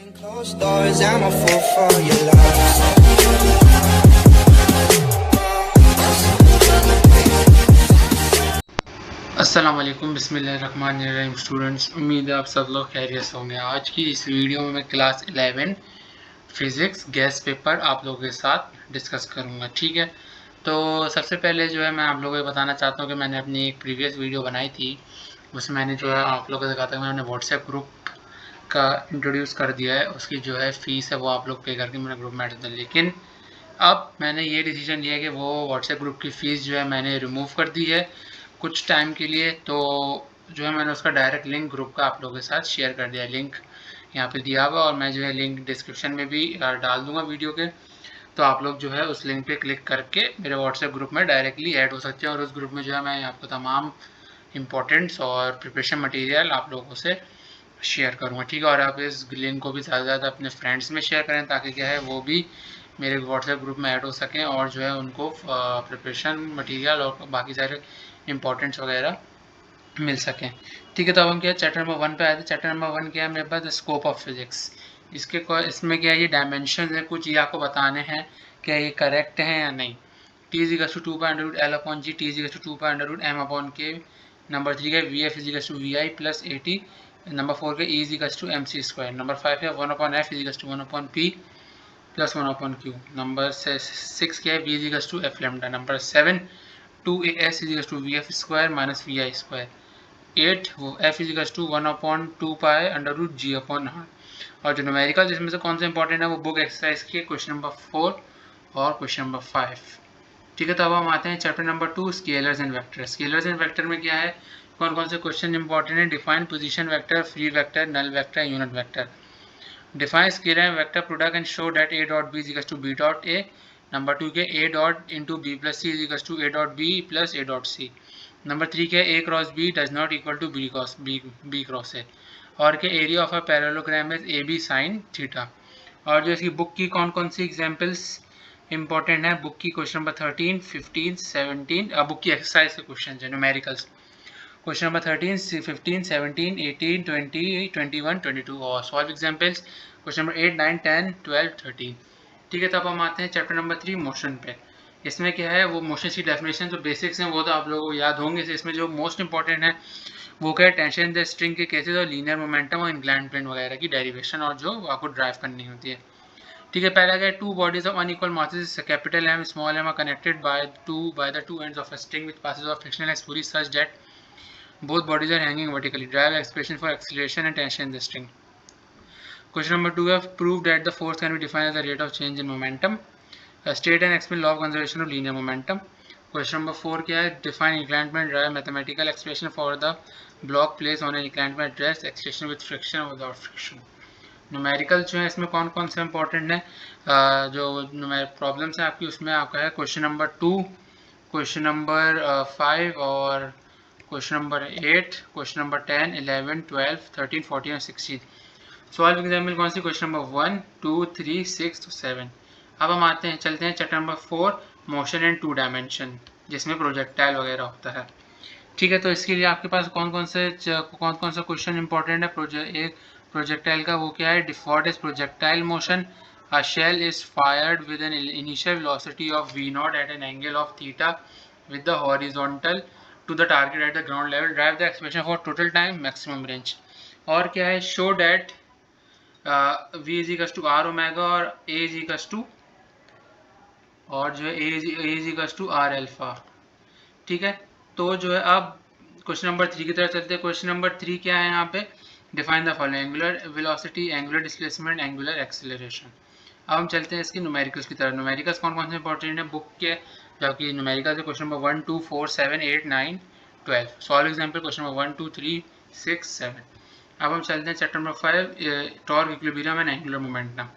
Closed doors, I'm a fool for your love. अस्सलाम वालेकुम, बिस्मिल्लाहिर्रहमानिर्रहीम। स्टूडेंट्स, उम्मीद है आप सब लोग खैरियत से होंगे। आज की इस वीडियो में मैं क्लास 11 फिज़िक्स गैस पेपर आप लोगों के साथ डिस्कस करूंगा। ठीक है, तो सबसे पहले जो है मैं आप लोगों को बताना चाहता हूं कि मैंने अपनी एक प्रीवियस वीडियो बनाई थी, उसमें मैंने जो है आप लोगों से कहा था कि मैंने व्हाट्सएप ग्रुप का इंट्रोड्यूस कर दिया है। उसकी जो है फ़ीस है वो आप लोग पे करके मैंने ग्रुप में ऐड कर दिया, लेकिन अब मैंने ये डिसीजन लिया कि वो व्हाट्सएप ग्रुप की फ़ीस जो है मैंने रिमूव कर दी है कुछ टाइम के लिए। तो जो है मैंने उसका डायरेक्ट लिंक ग्रुप का आप लोगों के साथ शेयर कर दिया। लिंक यहाँ पे दिया हुआ और मैं जो है लिंक डिस्क्रिप्शन में भी डाल दूंगा वीडियो के। तो आप लोग जो है उस लिंक पे क्लिक करके मेरे व्हाट्सएप ग्रुप में डायरेक्टली ऐड हो सकते हैं और उस ग्रुप में जो है मैं आपको तमाम इंपॉर्टेंट्स और प्रिपरेशन मटेरियल आप लोगों से शेयर करूँगा। ठीक है, और आप इस लिंक को भी ज़्यादा से ज़्यादा अपने फ्रेंड्स में शेयर करें ताकि क्या है वो भी मेरे व्हाट्सएप ग्रुप में ऐड हो सकें और जो है उनको प्रिपरेशन मटेरियल और बाकी सारे इंपॉर्टेंट्स वगैरह मिल सकें। ठीक है, तो अब हम क्या चैप्टर नंबर 1 पे आए थे। चैप्टर नंबर 1 क्या है मेरे पास, स्कोप ऑफ फिजिक्स। इसमें क्या है, ये डायमेंशन है कुछ, ये आपको बताने हैं क्या ये करेक्ट है या नहीं। T is equal to 2 pi under root L upon G, T is equal to 2 pi under root M upon K. Number 3 का V F is equal to V I plus A T. Number 4 का E is equal to M C square. Number 5 है 1 upon F is equal to 1 upon P plus 1 upon Q. Number 6 क्या है, we is equal to F lambda. Number 7 2 A S is equal to V F square minus V I square. 8 वो F is equal to 1 upon 2 pi under root G upon R. और जो numerical जिसमें से कौन सा important है वो book exercise की क्वेश्चन नंबर 4 और क्वेश्चन नंबर 5। ठीक है, तो अब हम आते हैं chapter number 2 scalars and vector. Scalars and vector में क्या है, कौन कौन से क्वेश्चन इंपॉर्टेंट है। Define position vector, free vector, null vector, unit vector. Define scalar and vector product and show that a dot b is equal to b dot a। Number 2 के a dot into b plus c is equal to a dot b plus a dot c। Number 3 के a cross b does not equal to b cross a। और के area of a parallelogram is A B sine theta. और जो इसकी book की कौन कौन सी एग्जाम्पल्स इंपॉर्टेंट है, बुक की क्वेश्चन नंबर 13, 15, 17, बुक की एक्सरसाइज के क्वेश्चन है न्यूमेरिकल्स। क्वेश्चन नंबर 13, 15, 17, 18, 20, 21, 22 और सॉल्व एग्जाम्पल्स क्वेश्चन नंबर 8, 9, 10, 12, 13। ठीक है, तो अब हम आते हैं चैप्टर नंबर 3 मोशन पे। इसमें क्या है, वो मोशन की डेफिनेशन जो बेसिक्स हैं वो तो आप लोगों को याद होंगे। इसमें जो मोस्ट इंपॉर्टेंट है वो क्या है, टेंशन द स्ट्रिंग के केसेस और लीनियर मोमेंटम और इंक्लाइंड प्लेन वगैरह की डेरिवेशन और जो आपको ड्राइव करनी होती है। ठीक है, पहला क्या है, two bodies of unequal masses capital M small M are connected by the two ends of a string with passes of frictional एक्सपूरी such that both bodies are hanging vertically. Drive expression for acceleration and tension in the string. Question number 2 have proved that the force can be defined as the rate of change in momentum. State and explain law of conservation of linear momentum. Question number 4 क्या है, define inclined drive mathematical expression for the block placed on an inclined address acceleration with friction or without friction. Numerical जो है इसमें कौन कौन से important है, जो प्रॉब्लम्स है आपकी उसमें आपका है क्वेश्चन नंबर 2, क्वेश्चन नंबर 5 और क्वेश्चन नंबर 8, क्वेश्चन नंबर 10, 11, 12, 13, 14 और 16। सॉल्व एग्जाम्पल कौन सी, क्वेश्चन नंबर 1, 2, 3, 6, 7। अब हम आते हैं चलते हैं chapter number 4 motion and 2 dimension जिसमें प्रोजेक्टाइल वगैरह होता है। ठीक है, तो इसके लिए आपके पास कौन कौन सा क्वेश्चन इंपॉर्टेंट है। एक प्रोजेक्टाइल का वो क्या है, default is projectile motion. A shell is fired with an initial velocity of v naught at an angle of theta with the horizontal to the target at the ground level. Drive the expression for total time maximum range. और क्या है, show that v is equals to r omega और a is equals to और जो है a is equals to r alpha। ठीक है, तो जो है अब क्वेश्चन नंबर 3 की तरफ चलते हैं। क्वेश्चन नंबर 3 क्या है यहाँ पे, define the following angular velocity, angular displacement, angular acceleration. अब हम चलते हैं इसकी न्यूमेरिकल्स की तरफ। न्यूमेरिकल्स कौन कौन से इंपॉर्टेंट है बुक के, जबकि numericals question number 1, 2, 4, 7, 8, 9, 12। Solve example question number 1, 2, 3, 6, 7। अब हम चलते हैं chapter number 5 torque, equilibrium and angular momentum.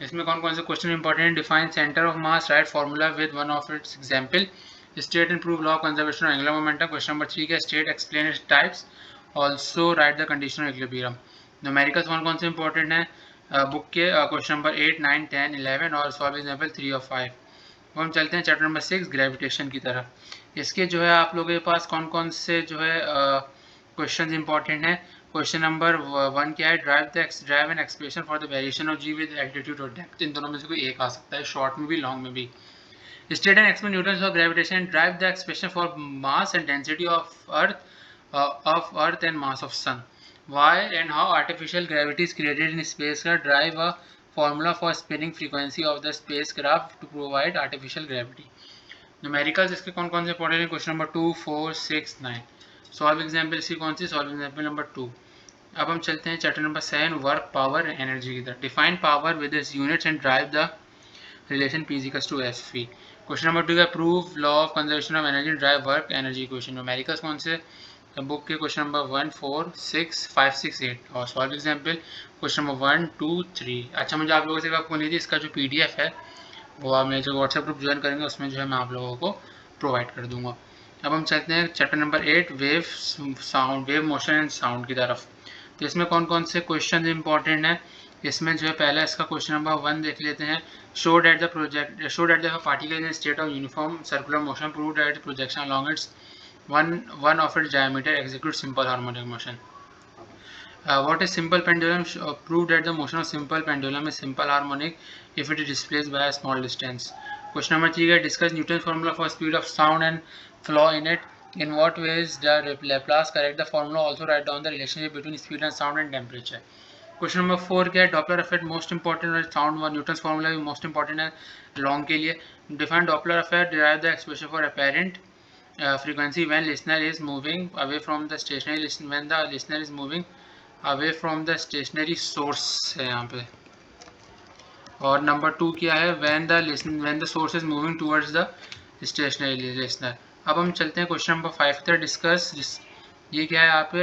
इसमें कौन कौन से question important, define centre of mass, right formula with one of its example, state and prove law of conservation of angular momentum. Question number 3 का state explain its types, also write the condition of equilibrium. Numericals कौन कौन से important है book के, question number 8, 9, 10, 11 और solve example 3 और 5। अब हम चलते हैं चैप्टर नंबर 6 ग्रेविटेशन की तरफ। इसके जो है आप लोगों के पास कौन कौन से जो है क्वेश्चन इंपॉर्टेंट है। क्वेश्चन नंबर 1 क्या है, derive an expression for the variation of G with altitude और डेप्थ। इन दोनों में से कोई एक आ सकता है, शॉर्ट में भी लॉन्ग में भी। State and explain Newton's of gravitation, derive the expression for mass and density of earth and mass of sun. Why and how artificial gravity is created in space का, derive a formula for spinning frequency of the spacecraft to provide artificial gravity. Numericals इसके कौन कौन से important है, question number 2, 4, 6, 9। Solve example इसकी कौन सी, solve example number 2। अब हम चलते हैं chapter number 7, work, power, energy की तरफ। Define power with its units and drive the relation P = SV। Question number 2 का prove law of conservation of energy, drive work, energy equation. Numericals कौन से, book के क्वेश्चन नंबर 1, 4, 6, 5, 6, 8। और solve example question number 1, 2, 3। अच्छा, मुझे आप लोगों से आपको नहीं थी, इसका जो PDF है वो आप मेरे जो व्हाट्सएप ग्रुप ज्वाइन करेंगे उसमें जो है मैं आप लोगों को प्रोवाइड कर दूंगा। अब हम चलते हैं chapter number 8, wave sound, wave motion and sound की तरफ। तो इसमें कौन कौन से क्वेश्चन इंपॉर्टेंट है, इसमें जो है पहला इसका क्वेश्चन नंबर 1 देख लेते हैं। Show that the particle in state of uniform circular motion, prove that projection along it's one of its diameter execute simple harmonic motion. What is simple pendulum? Prove that the motion of simple pendulum is simple harmonic if it is displaced by a small distance. Question number 3 है, discuss Newton's formula for speed of sound and flaw in it. In what ways does Laplace correct the formula? Also write down the relationship between speed and sound and temperature. Question number 4 क्या है, Doppler effect most important है, sound व Newton's formula भी most important है long के लिए। Define Doppler effect, derive the expression for apparent frequency when listener is moving away from the stationary when the listener is moving away from the stationary source है यहाँ पे। और number 2 क्या है, when the source is moving towards the stationary listener। अब हम चलते हैं क्वेश्चन नंबर 5 तक। डिस्कस, ये क्या है यहाँ पे,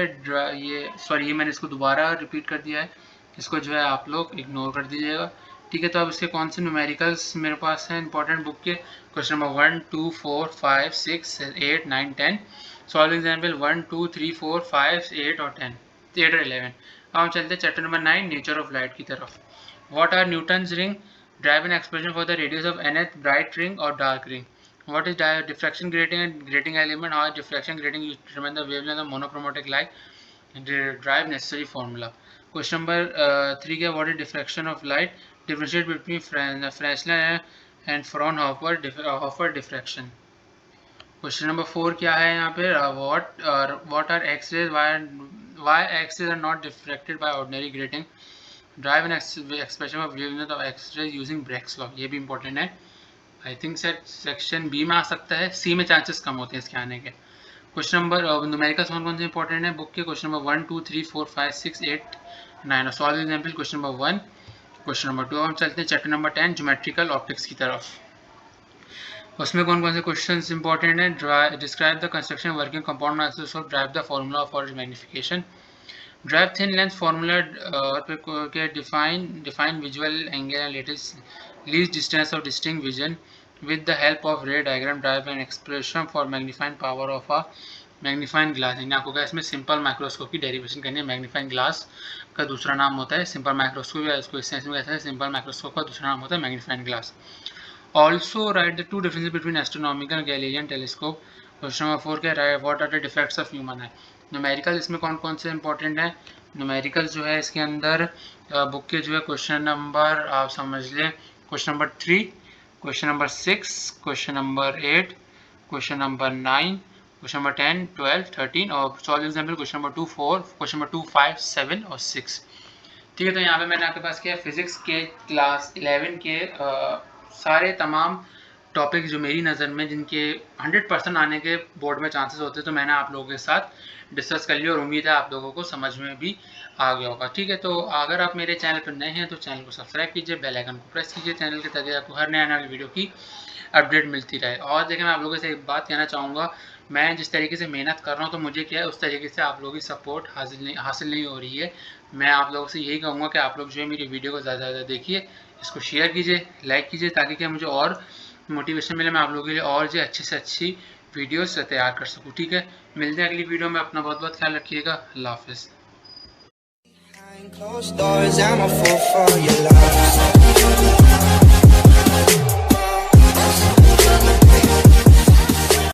ये मैंने इसको दोबारा रिपीट कर दिया है, इसको जो है आप लोग इग्नोर कर दीजिएगा, ठीक है। तो अब इसके कौन से न्यूमेरिकल्स मेरे पास हैं इंपॉर्टेंट बुक के, क्वेश्चन नंबर 1, 2, 4, 5, 6, 8, 9, 10। सॉल्व एग्जाम्पल 1, 2, 3, 4, 5, 8 और 10, 8 और 11। अब हम चलते हैं chapter number 9, nature of light की तरफ। What are Newton's ring, derive an expression for the radius of nth, bright ring और dark ring. What is diffraction grating and grating element? How is diffraction grating used to determine the wavelength of monochromatic light? Drive necessary formula. Question number 3 क्या, what is diffraction of light? Differentiate between Fresnel and Fraunhofer diffraction. Question number 4 क्या है यहाँ पे, what are X-rays? Why X-rays are not diffracted by ordinary grating? Drive an expression of wavelength of X-rays using Brake's law. ये भी important है, I think section B में आ सकता है, सी में चांसेस कम होते हैं इसके आने के। क्वेश्चन नंबर न्यूमेरिकल्स कौन से इंपॉर्टेंट है बुक के, question number 1, 2, 3, 4, 5, 6, 8, 9। Solve example question number 1, question number 2। हम चलते हैं चैप्टर नंबर 10, ज्योमेट्रिकल ऑप्टिक्स की तरफ। उसमें कौन कौन से क्वेश्चन इंपॉर्टेंट है, describe the construction working compound microscope, derive the formula for magnification, derive thin lens formula के, define visual angle and least distance of distinct vision with the help of ray diagram, drive an expression for magnifying power of a magnifying glass। यानी आपको क्या इसमें simple microscope की derivation करनी है। Magnifying glass का दूसरा नाम होता है सिंपल माइक्रोस्कोप, या इसको इस सेंस में कहते हैं सिंपल माइक्रोस्कोप का दूसरा नाम होता है magnifying glass. Also write the 2 differences between astronomical Galilean telescope. Question number 4 क्या है, what are the defects of human eye. Numerical इसमें कौन कौन से इंपॉर्टेंट है, न्यूमेरिकल जो है इसके अंदर बुक के जो है क्वेश्चन नंबर आप समझ लें, question number 3, question number 6, question number 8, question number 9, question number 10, 12, 13 और solve example question number 2, 4, question number 2, 5, 7 और 6, ठीक है। तो यहाँ पे मैंने आपके पास किया फिजिक्स के क्लास 11 के सारे तमाम टॉपिक जो मेरी नज़र में जिनके 100% आने के बोर्ड में चांसेस होते हैं, तो मैंने आप लोगों के साथ डिस्कस कर लिया और उम्मीद है आप लोगों को समझ में भी आ गया होगा, ठीक है। तो अगर आप मेरे चैनल पर नए हैं तो चैनल को सब्सक्राइब कीजिए, बेल आइकन को प्रेस कीजिए चैनल के, ताकि आपको हर नया वीडियो की अपडेट मिलती रहे। और देखिए मैं आप लोगों से एक बात कहना चाहूँगा, मैं जिस तरीके से मेहनत कर रहा हूँ तो मुझे क्या है उस तरीके से आप लोगों की सपोर्ट हासिल नहीं हो रही है। मैं आप लोगों से यही कहूँगा कि आप लोग जो है मेरी वीडियो को ज़्यादा से ज़्यादा देखिए, इसको शेयर कीजिए, लाइक कीजिए, ताकि क्या मुझे और मोटिवेशन मिले, मैं आप लोगों के लिए और जो अच्छी से अच्छी वीडियोस तैयार कर सकूँ, ठीक है। मिलते हैं अगली वीडियो में, अपना बहुत बहुत ख्याल रखिएगा, अल्लाह हाफिज़। Closed doors, I'm a fool for your love.